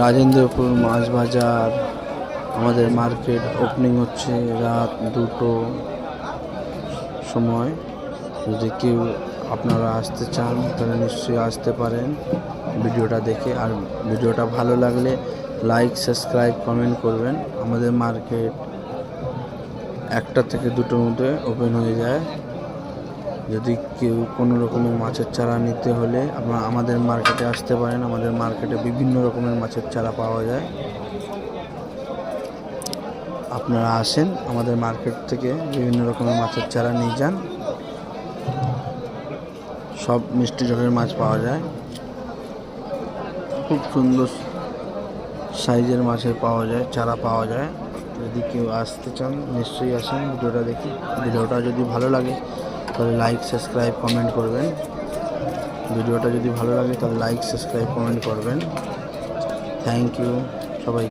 রাজেন্দ্রপুর মাছ বাজার আমাদের market opening হচ্ছে রাত 2টো সময়। যদি কেউ আপনারা আসতে চান তাহলে নিশ্চয়ই আসতে পারেন ভিডিওটা দেখে। আর ভিডিওটা ভালো লাগলে লাইক, সাবস্ক্রাইব, কমেন্ট করবেন। আমাদের মার্কেট 1টা থেকে 2টোর মধ্যে ওপেন হয়ে যায়। যদি কেউ কোনো রকমের মাছের চারা নিতে হলে আপনারা আমাদের মার্কেটে আসতে পারেন। আমাদের মার্কেটে বিভিন্ন রকমের মাছের চারা পাওয়া যায়। আপনারা আসেন আমাদের মার্কেট থেকে বিভিন্ন রকমের মাছের চারা নিয়ে যান। সব মিষ্টি জলের মাছ পাওয়া যায়, খুব সুন্দর সাইজের মাছের পাওয়া যায়, চারা পাওয়া যায়। যদি কেউ আসতে চান নিশ্চয়ই আসেন ভিডিওটা দেখি। ভিডিওটা যদি ভালো লাগে তাহলে লাইক, সাবস্ক্রাইব, কমেন্ট করবেন। ভিডিওটা যদি ভালো লাগে তাহলে লাইক, সাবস্ক্রাইব, কমেন্ট করবেন। থ্যাংক ইউ সবাই।